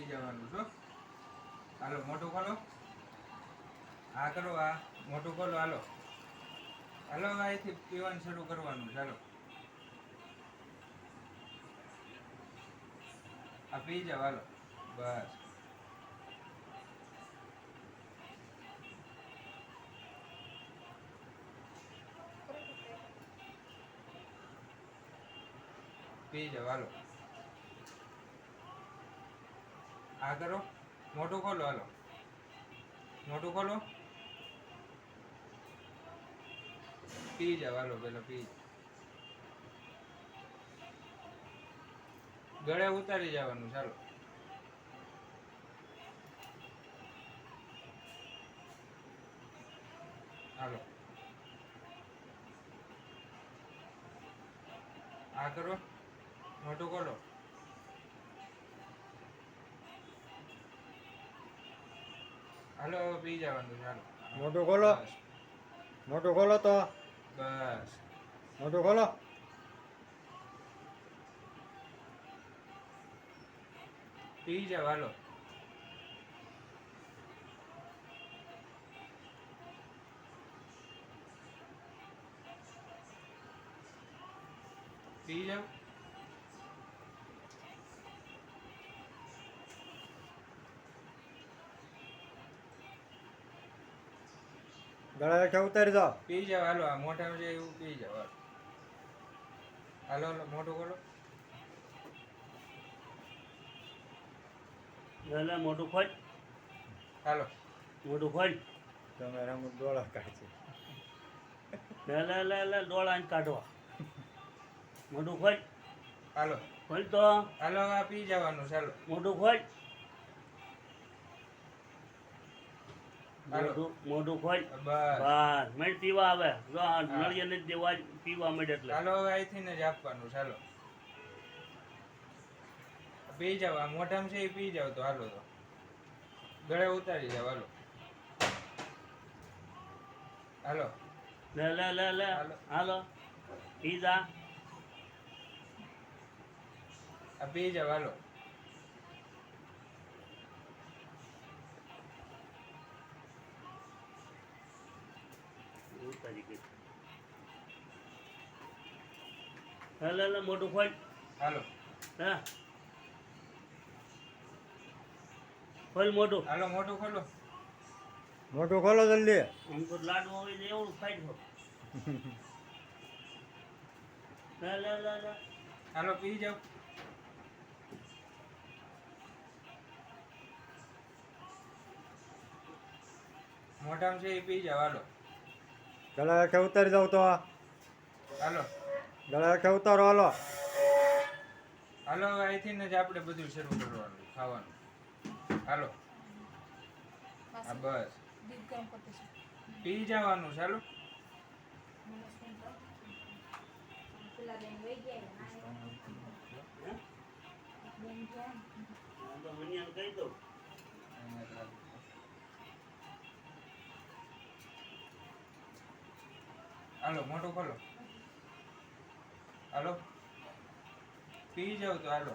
પી જવાનું છો. હાલો મોટું ખોલો. આ કરો આ મોટું ખોલો. હાલો હાલો અહીંથી પીવાનું શરૂ કરવાનું. ચાલો આ પી જાવ. હાલો બસ પી જાવ. હાલો આ કરો મોટું ખોલો. હાલો મોટું ખોલો. પી જાવ. હાલો પેલો પી જાવ. ગળે ઉતારી જવાનું. ચાલો હાલો આ કરો મોટું ખોલો. હાલો પી જવાનું. ચાલો મોટું ખોલો. બસ મોટું ખોલો તો. બસ મોટું ખોલો. પી જાવ. હાલો પી જાવ. ગળા હેઠે ઉતારી દો. પી જાવ. હાલો આ મોઢામાં છે એવું પી જાવ. હાલો હાલો હાલો મોટું ખોલો. લે મોટું ખોલ. હાલો મોટું ખોલ. તમે રમત ડોળા કાઢશે. લે ડોળા ને કાઢવા. મોટું ખોલ. હાલો ખોલ તો. હાલો આ પી જવાનું. ચાલો મોટું ખોલ. હાલો મોટું ખોલ. બસ બસ મેં પીવા આવે. જો આ નળિયા ને દેવા પીવા મળે એટલે. હાલો હવે અહીંથી જ આપવાનું. ચાલો પી જાવ. આ મોઢામાં છે એ પી જાવ. તો હાલો તો ગળે ઉતારી જાવ. હાલો હાલો લે હાલો. હાલો પીઝા. આ પી જાવ. હાલો ઉતારી ગઈ. લે મોટું ખોલ. હાલો હા ખોલ મોટું. હાલો મોટું ખોલો. મોટું ખોલો જલ્દી. આમ તો લાડવા હોય ને એવું ખાઈ દો. લે હાલો પી જાવ. મોઢામાં છે એ પી જાવ. હાલો ગળા હેઠે ઉતારી દઉં તો. હાલો ગળા હેઠે ઉતારો. હાલો હાલો હવે અહીંથી જ આપણે બધું શરૂ કરવાનું ખાવાનું. હાલો હા બસ પી જવાનું. ચાલો મનિયાને કહી દઉં. હાલો મોટું ખોલો. હાલો પી જાવ. તો હાલો